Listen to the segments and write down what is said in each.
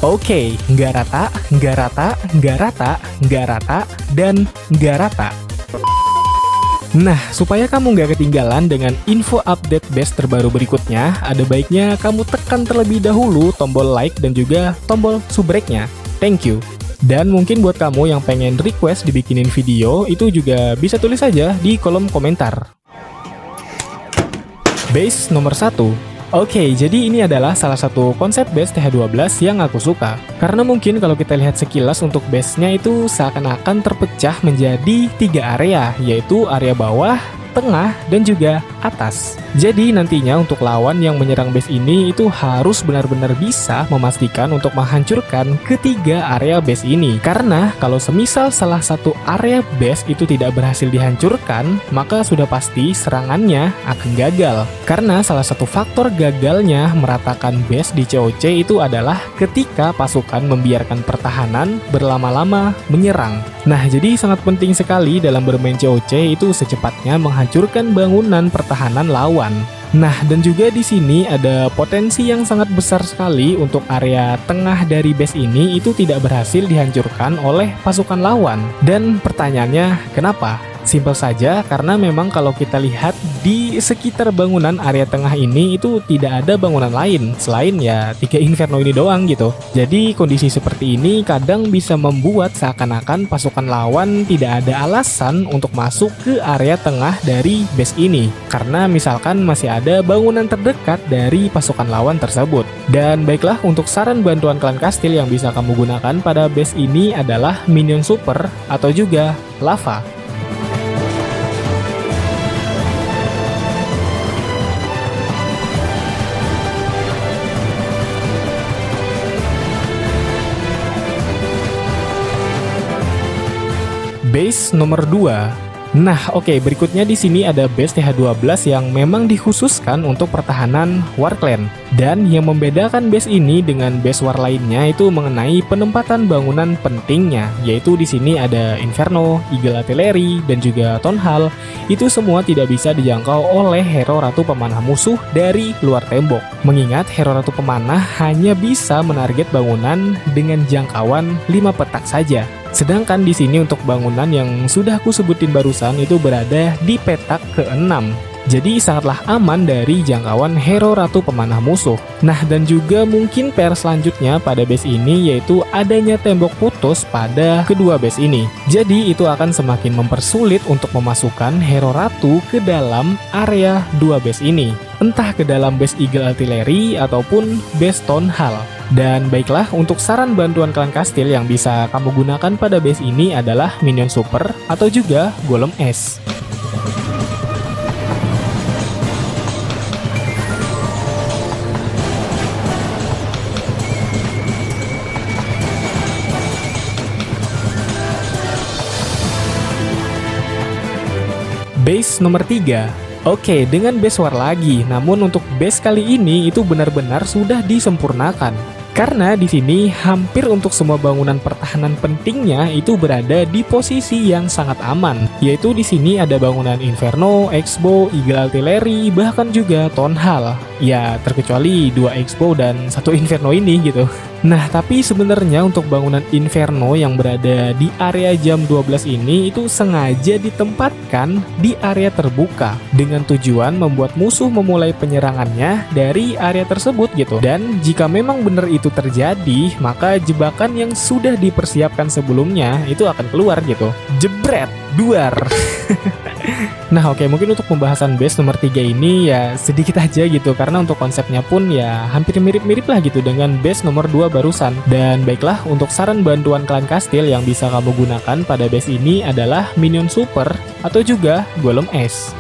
Oke, nggak rata, nggak rata, nggak rata, nggak rata, dan nggak rata. Nah, supaya kamu nggak ketinggalan dengan info update base terbaru berikutnya, ada baiknya kamu tekan terlebih dahulu tombol like dan juga tombol subrek-nya. Thank you. Dan mungkin buat kamu yang pengen request dibikinin video, itu juga bisa tulis saja di kolom komentar. Base nomor 1. Oke, jadi ini adalah salah satu konsep base TH12 yang aku suka. Karena mungkin kalau kita lihat sekilas untuk base-nya itu seakan-akan terpecah menjadi 3 area, yaitu area bawah, tengah, dan juga atas. Jadi nantinya untuk lawan yang menyerang base ini itu harus benar-benar bisa memastikan untuk menghancurkan ketiga area base ini. Karena kalau semisal salah satu area base itu tidak berhasil dihancurkan, maka sudah pasti serangannya akan gagal. Karena salah satu faktor gagalnya meratakan base di COC itu adalah ketika pasukan membiarkan pertahanan berlama-lama menyerang. Nah, jadi sangat penting sekali dalam bermain COC itu secepatnya menghancurkan bangunan pertahanan lawan. Nah, dan juga di sini ada potensi yang sangat besar sekali untuk area tengah dari base ini itu tidak berhasil dihancurkan oleh pasukan lawan. Dan pertanyaannya, kenapa? Simpel saja, karena memang kalau kita lihat di sekitar bangunan area tengah ini itu tidak ada bangunan lain selain ya 3 Inferno ini doang gitu. Jadi kondisi seperti ini kadang bisa membuat seakan-akan pasukan lawan tidak ada alasan untuk masuk ke area tengah dari base ini, karena misalkan masih ada bangunan terdekat dari pasukan lawan tersebut. Dan baiklah, untuk saran bantuan klan kastil yang bisa kamu gunakan pada base ini adalah minion super atau juga lava. Base nomor 2. Nah, oke, berikutnya di sini ada base TH12 yang memang dikhususkan untuk pertahanan War Clan. Dan yang membedakan base ini dengan base War lainnya itu mengenai penempatan bangunan pentingnya, yaitu di sini ada Inferno, Eagle Artillery, dan juga Town Hall. Itu semua tidak bisa dijangkau oleh hero Ratu Pemanah musuh dari luar tembok. Mengingat hero Ratu Pemanah hanya bisa menarget bangunan dengan jangkauan 5 petak saja. Sedangkan di sini untuk bangunan yang sudah aku sebutin barusan itu berada di petak ke-6. Jadi sangatlah aman dari jangkauan hero Ratu Pemanah musuh. Nah, dan juga mungkin PR selanjutnya pada base ini yaitu adanya tembok putus pada kedua base ini. Jadi itu akan semakin mempersulit untuk memasukkan hero Ratu ke dalam area dua base ini. Entah ke dalam base Eagle Artillery ataupun base Town Hall. Dan baiklah, untuk saran bantuan klan kastil yang bisa kamu gunakan pada base ini adalah minion super atau juga golem es. Base nomor 3. Oke, dengan base war lagi, namun untuk base kali ini itu benar-benar sudah disempurnakan. Karena di sini hampir untuk semua bangunan pertahanan pentingnya itu berada di posisi yang sangat aman. Yaitu di sini ada bangunan Inferno, X-Bow, Eagle Artillery, bahkan juga Town Hall. Ya, terkecuali 2 X-Bow dan 1 Inferno ini gitu. Nah, tapi sebenarnya untuk bangunan Inferno yang berada di area jam 12 ini itu sengaja ditempatkan di area terbuka dengan tujuan membuat musuh memulai penyerangannya dari area tersebut gitu. Dan jika memang benar itu terjadi, maka jebakan yang sudah dipersiapkan sebelumnya itu akan keluar gitu. Jebret, duar. Nah, oke, mungkin untuk pembahasan base nomor 3 ini ya sedikit aja gitu, karena untuk konsepnya pun ya hampir mirip-mirip lah gitu dengan base nomor 2 barusan. Dan baiklah, untuk saran bantuan klan kastil yang bisa kamu gunakan pada base ini adalah minion super atau juga golem es.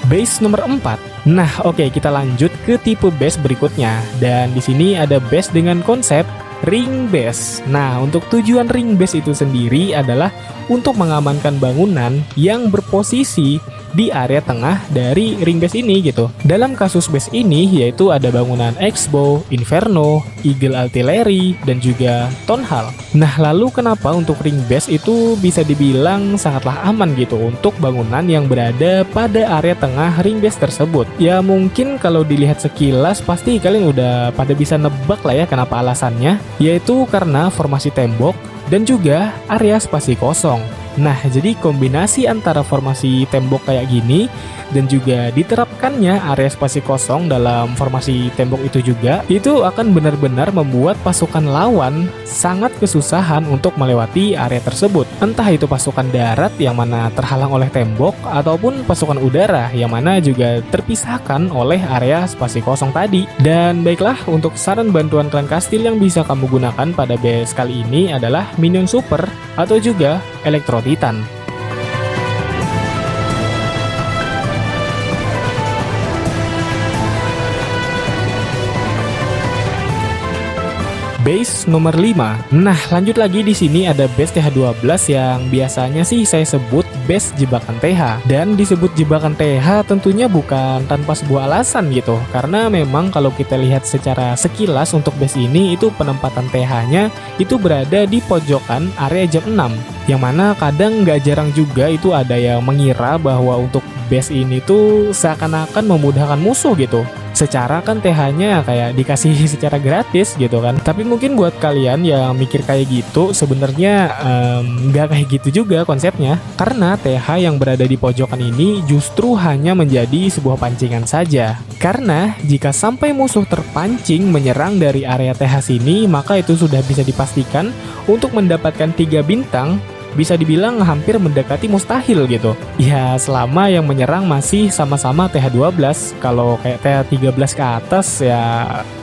Base nomor 4. Nah, oke, kita lanjut ke tipe base berikutnya. Dan di sini ada base dengan konsep ring base. Nah, untuk tujuan ring base itu sendiri adalah untuk mengamankan bangunan yang berposisi di area tengah dari ring base ini gitu. Dalam kasus base ini yaitu ada bangunan X-Bow, Inferno, Eagle Artillery, dan juga Town Hall. Nah, lalu kenapa untuk ring base itu bisa dibilang sangatlah aman gitu untuk bangunan yang berada pada area tengah ring base tersebut? Ya mungkin kalau dilihat sekilas pasti kalian udah pada bisa nebak lah ya kenapa alasannya, yaitu karena formasi tembok dan juga area spasi kosong. Nah, jadi kombinasi antara formasi tembok kayak gini dan juga diterapkannya area spasi kosong dalam formasi tembok itu juga, itu akan benar-benar membuat pasukan lawan sangat kesusahan untuk melewati area tersebut. Entah itu pasukan darat yang mana terhalang oleh tembok, ataupun pasukan udara yang mana juga terpisahkan oleh area spasi kosong tadi. Dan baiklah, untuk saran bantuan klan kastil yang bisa kamu gunakan pada base kali ini adalah minion super atau juga Electro Titan. Base nomor 5. Nah, lanjut lagi di sini ada base TH12 yang biasanya sih saya sebut base jebakan TH. Dan disebut jebakan TH tentunya bukan tanpa sebuah alasan gitu. Karena memang kalau kita lihat secara sekilas untuk base ini itu penempatan TH-nya itu berada di pojokan area jam 6. Yang mana kadang nggak jarang juga itu ada yang mengira bahwa untuk base ini tuh seakan-akan memudahkan musuh gitu. Secara kan TH-nya kayak dikasih secara gratis gitu kan. Tapi mungkin buat kalian yang mikir kayak gitu, sebenarnya nggak kayak gitu juga konsepnya. Karena TH yang berada di pojokan ini justru hanya menjadi sebuah pancingan saja. Karena jika sampai musuh terpancing menyerang dari area TH sini, maka itu sudah bisa dipastikan untuk mendapatkan 3 bintang bisa dibilang hampir mendekati mustahil gitu. Ya selama yang menyerang masih sama-sama TH12. Kalau kayak TH13 ke atas ya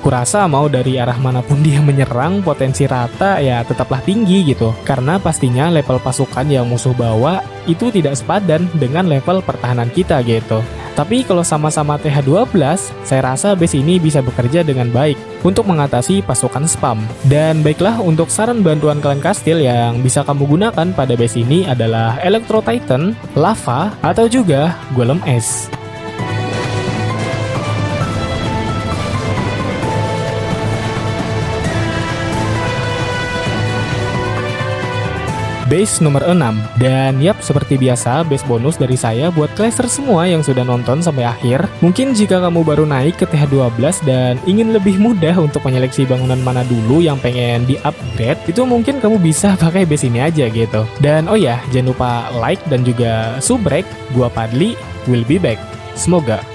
kurasa mau dari arah manapun dia menyerang potensi rata ya tetaplah tinggi gitu. Karena pastinya level pasukan yang musuh bawa itu tidak sepadan dengan level pertahanan kita gitu. Tapi kalau sama-sama TH12, saya rasa base ini bisa bekerja dengan baik untuk mengatasi pasukan spam. Dan baiklah, untuk saran bantuan klan kastil yang bisa kamu gunakan pada base ini adalah Electro Titan, Lava, atau juga Golem Es. Base nomor 6. Dan yap, seperti biasa, base bonus dari saya buat clasher semua yang sudah nonton sampai akhir. Mungkin jika kamu baru naik ke TH12 dan ingin lebih mudah untuk menyeleksi bangunan mana dulu yang pengen di-upgrade, itu mungkin kamu bisa pakai base ini aja gitu. Dan oh ya, jangan lupa like dan juga subrek. Gua Padli, will be back. Semoga